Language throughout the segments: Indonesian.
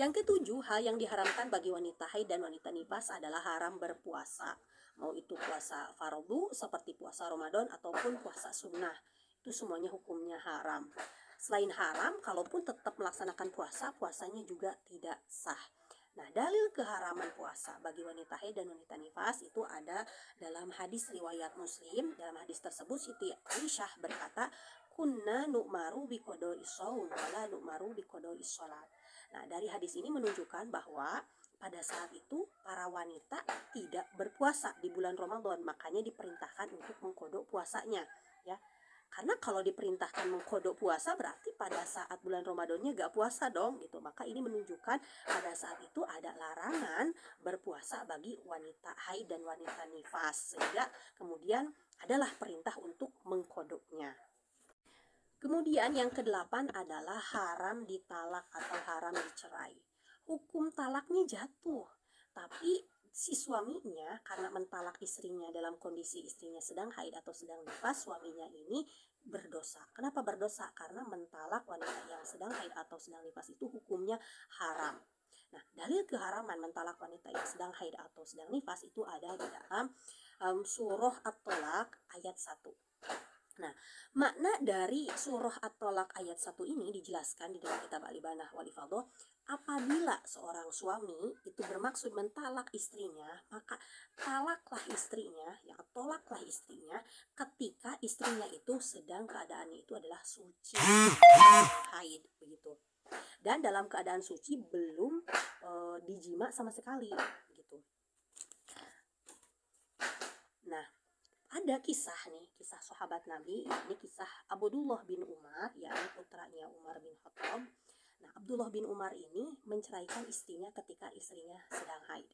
Yang ketujuh, hal yang diharamkan bagi wanita haid dan wanita nifas adalah haram berpuasa. Mau itu puasa fardu seperti puasa Ramadan ataupun puasa sunnah. Itu semuanya hukumnya haram. Selain haram, kalaupun tetap melaksanakan puasa, puasanya juga tidak sah. Nah, dalil keharaman puasa bagi wanita haid dan wanita nifas itu ada dalam hadis riwayat Muslim. Dalam hadis tersebut Siti Aisyah berkata, "Kunna nu'maru biqada'i shaum wala nu'maru biqada'i shalat." Nah, dari hadis ini menunjukkan bahwa pada saat itu para wanita tidak berpuasa di bulan Ramadan, makanya diperintahkan untuk mengkodok puasanya, ya. Karena kalau diperintahkan mengkodok puasa berarti pada saat bulan Ramadannya gak puasa dong gitu. Maka ini menunjukkan pada saat itu ada larangan berpuasa bagi wanita haid dan wanita nifas. Sehingga kemudian adalah perintah untuk mengkodoknya. Kemudian yang kedelapan adalah haram ditalak atau haram dicerai. Hukum talaknya jatuh, tapi si suaminya karena mentalak istrinya dalam kondisi istrinya sedang haid atau sedang nifas, suaminya ini berdosa. Kenapa berdosa? Karena mentalak wanita yang sedang haid atau sedang nifas itu hukumnya haram. Nah, dalil keharaman mentalak wanita yang sedang haid atau sedang nifas itu ada di dalam surah At-Tolak ayat 1. Nah, makna dari surah At-Tolak ayat 1 ini dijelaskan di dalam kitab Al-Ibanah wal Ifadhah. Apabila seorang suami itu bermaksud mentalak istrinya, maka talaklah istrinya, ya tolaklah istrinya ketika istrinya itu sedang keadaannya itu adalah suci haid begitu. Dan dalam keadaan suci belum dijima sama sekali gitu. Nah, ada kisah sahabat Nabi, ini kisah Abdullah bin Umar, yakni putranya Umar bin Khattab. Nah, Abdullah bin Umar ini menceraikan istrinya ketika istrinya sedang haid.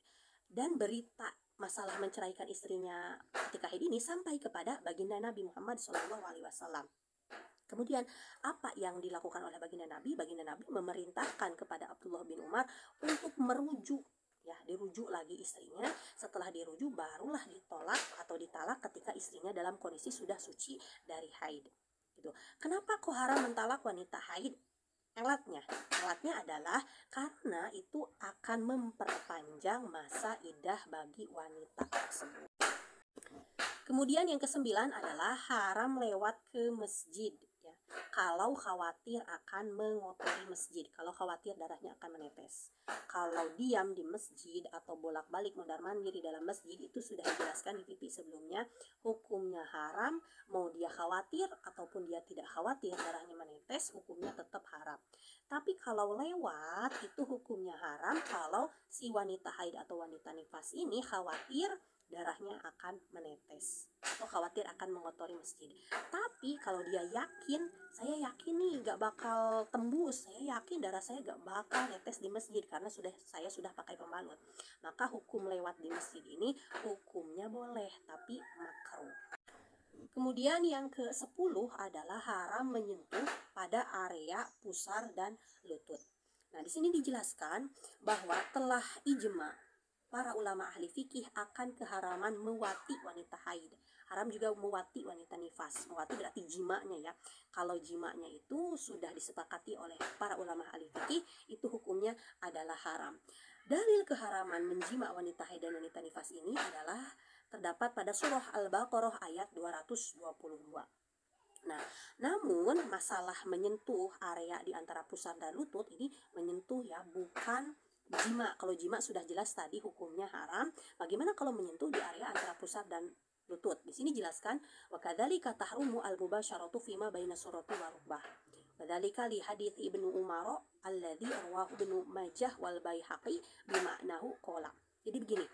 Dan berita masalah menceraikan istrinya ketika haid ini sampai kepada baginda Nabi Muhammad SAW. Kemudian apa yang dilakukan oleh baginda Nabi? Baginda Nabi memerintahkan kepada Abdullah bin Umar untuk merujuk, ya, dirujuk lagi istrinya. Setelah dirujuk barulah ditolak atau ditalak ketika istrinya dalam kondisi sudah suci dari haid gitu. Kenapa kok haram mentalak wanita haid? Alatnya adalah karena itu akan memperpanjang masa iddah bagi wanita tersebut. Kemudian yang kesembilan adalah haram lewat ke masjid, ya. Kalau khawatir akan mengotori masjid, kalau khawatir darahnya akan menetes. Kalau diam di masjid atau bolak-balik mondar-mandir di dalam masjid itu sudah dijelaskan di titik sebelumnya, hukumnya haram. Mau dia khawatir ataupun dia tidak khawatir darahnya menetes, hukumnya tetap haram. Tapi kalau lewat itu hukumnya haram kalau si wanita haid atau wanita nifas ini khawatir darahnya akan menetes atau khawatir akan mengotori masjid. Tapi kalau dia yakin, saya yakin nih gak bakal tembus, saya yakin darah saya gak bakal netes di masjid karena saya sudah pakai pembalut, maka hukum lewat di masjid ini hukumnya boleh tapi makruh. Kemudian yang ke-10 adalah haram menyentuh pada area pusar dan lutut. Nah, di sini dijelaskan bahwa telah ijma para ulama ahli fikih akan keharaman mewati wanita haid. Haram juga mewati wanita nifas. Mewati berarti jimanya, ya. Kalau jimanya itu sudah disepakati oleh para ulama ahli fikih, itu hukumnya adalah haram. Dalil keharaman menjima wanita haid dan wanita nifas ini adalah terdapat pada surah Al-Baqarah ayat 222. Nah, namun masalah menyentuh area di antara pusar dan lutut ini menyentuh, ya, bukan jima. Kalau jima sudah jelas tadi hukumnya haram. Bagaimana kalau menyentuh di area antara pusar dan lutut? Di sini jelaskan wa kadzalika tahrumu al-mubasyaratu fima baina surati wa rukbah. Kadzalika li hadits Ibnu Umar alladzi rawahu Ibnu Majah wal Baihaqi bima'nahu qala. Jadi begini,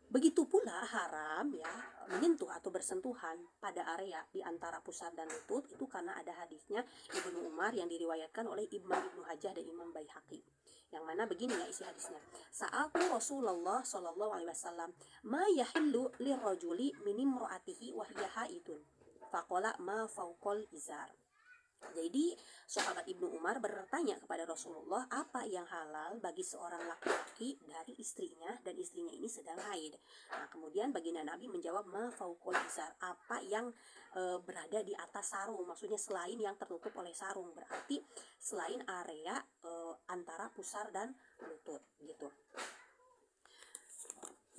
begitu pula haram, ya, menyentuh atau bersentuhan pada area di antara pusar dan lutut itu karena ada hadisnya Ibnu Umar yang diriwayatkan oleh Imam Ibnu Hajjah dan Imam Baihaqi. Yang mana begini, ya, isi hadisnya. Sa'altu Rasulullah sallallahu alaihi wasallam, "Ma yahillu lirrajuli min imra'atihi wa hiya haidun?" Faqala ma fawqal izar. Jadi sahabat Ibnu Umar bertanya kepada Rasulullah, apa yang halal bagi seorang laki-laki dari istrinya dan istrinya ini sedang haid. Nah, kemudian baginda Nabi menjawab, ma fauqul izar, apa yang berada di atas sarung, maksudnya selain yang tertutup oleh sarung, berarti selain area antara pusar dan lutut gitu.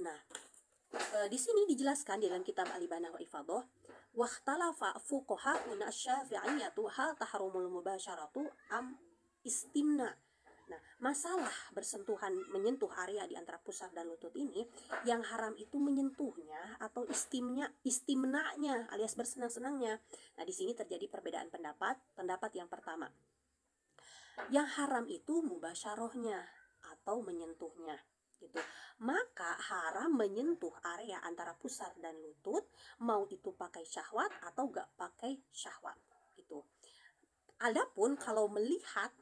Nah, di sini dijelaskan di dalam kitab Al-Ibanah wa Ifadah, waqtalafa fuqaha'una asy-syafi'iyyatu hal tahrumul mubasyaratu am istimna. Nah, masalah bersentuhan menyentuh area di antara pusar dan lutut ini, yang haram itu menyentuhnya atau istimnanya alias bersenang-senangnya. Nah, di sini terjadi perbedaan pendapat. Pendapat yang pertama, yang haram itu mubasyarohnya atau menyentuhnya gitu. Maka haram menyentuh area antara pusar dan lutut, mau itu pakai syahwat atau gak pakai syahwat gitu. Adapun kalau melihat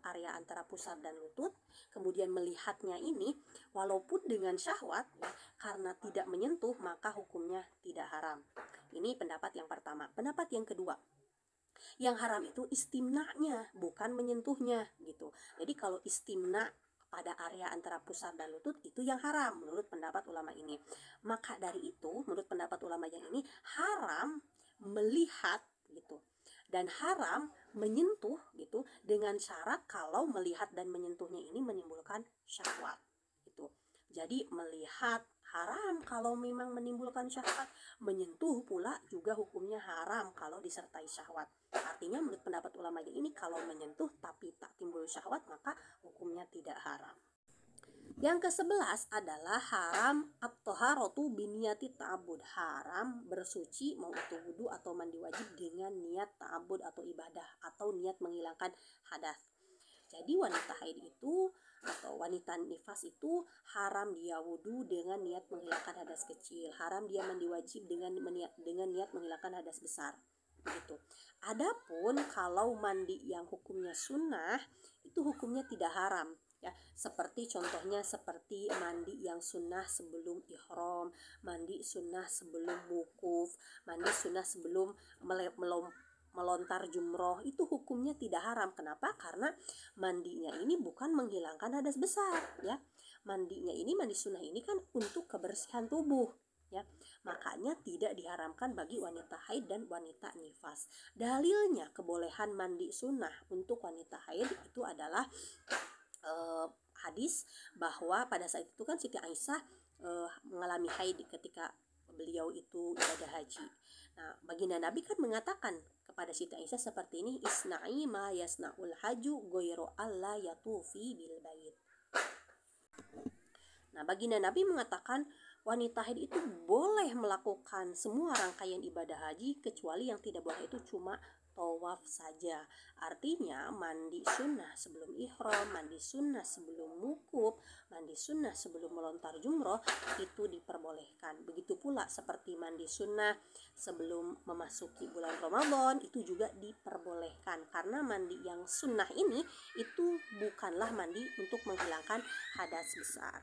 area antara pusar dan lutut, kemudian melihatnya ini walaupun dengan syahwat ya, karena tidak menyentuh maka hukumnya tidak haram. Ini pendapat yang pertama. Pendapat yang kedua, yang haram itu istimnanya, bukan menyentuhnya gitu. Jadi kalau istimna pada area antara pusar dan lutut itu yang haram menurut pendapat ulama ini. Maka dari itu menurut pendapat ulama yang ini haram melihat gitu dan haram menyentuh gitu, dengan syarat kalau melihat dan menyentuhnya ini menimbulkan syahwat gitu. Jadi melihat haram kalau memang menimbulkan syahwat, menyentuh pula juga hukumnya haram kalau disertai syahwat. Artinya menurut pendapat ulama yang ini, kalau menyentuh tapi tak timbul syahwat maka hukumnya tidak haram. Yang ke-11 adalah haram at-thaharatu biniyati ta'abbud. Haram bersuci mau itu wudu atau mandi wajib dengan niat ta'abbud atau ibadah atau niat menghilangkan hadas. Jadi wanita haid itu atau wanita nifas itu haram dia wudu dengan niat menghilangkan hadas kecil, haram dia mandi wajib dengan niat menghilangkan hadas besar gitu. Adapun kalau mandi yang hukumnya sunnah itu hukumnya tidak haram ya, seperti contohnya seperti mandi yang sunnah sebelum ihram, mandi sunnah sebelum wukuf, mandi sunnah sebelum melontar jumroh, itu hukumnya tidak haram. Kenapa? Karena mandinya ini bukan menghilangkan hadas besar ya. Mandinya ini, mandi sunnah ini kan untuk kebersihan tubuh ya. Makanya tidak diharamkan bagi wanita haid dan wanita nifas. Dalilnya kebolehan mandi sunnah untuk wanita haid itu adalah hadis bahwa pada saat itu kan Siti Aisyah mengalami haid ketika beliau itu ibadah haji. Nah, baginda Nabi kan mengatakan kepada Siti Aisyah seperti ini, isna'i ma yasna'ul haju ghairu alla yatufi bil bait. Nah, baginda Nabi mengatakan wanita haid itu boleh melakukan semua rangkaian ibadah haji kecuali yang tidak boleh itu cuma tawaf saja. Artinya mandi sunnah sebelum ihram, mandi sunnah sebelum wukuf, mandi sunnah sebelum melontar jumroh itu diperbolehkan. Begitu pula seperti mandi sunnah sebelum memasuki bulan Ramadan itu juga diperbolehkan, karena mandi yang sunnah ini itu bukanlah mandi untuk menghilangkan hadas besar.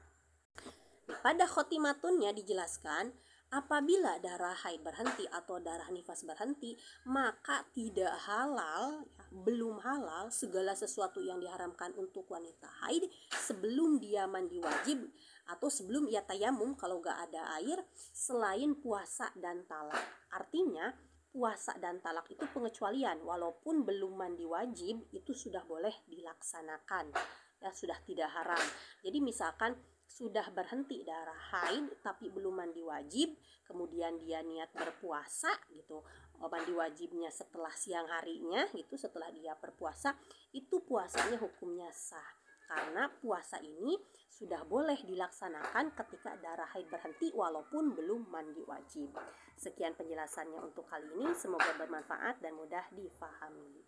Pada khotimatunnya dijelaskan, apabila darah haid berhenti atau darah nifas berhenti, maka tidak halal, belum halal segala sesuatu yang diharamkan untuk wanita haid sebelum dia mandi wajib atau sebelum ia tayamum kalau gak ada air, selain puasa dan talak. Artinya puasa dan talak itu pengecualian, walaupun belum mandi wajib itu sudah boleh dilaksanakan ya, sudah tidak haram. Jadi misalkan sudah berhenti darah haid tapi belum mandi wajib, kemudian dia niat berpuasa gitu, mandi wajibnya setelah siang harinya gitu, setelah dia berpuasa, itu puasanya hukumnya sah, karena puasa ini sudah boleh dilaksanakan ketika darah haid berhenti walaupun belum mandi wajib. Sekian penjelasannya untuk kali ini, semoga bermanfaat dan mudah difahami.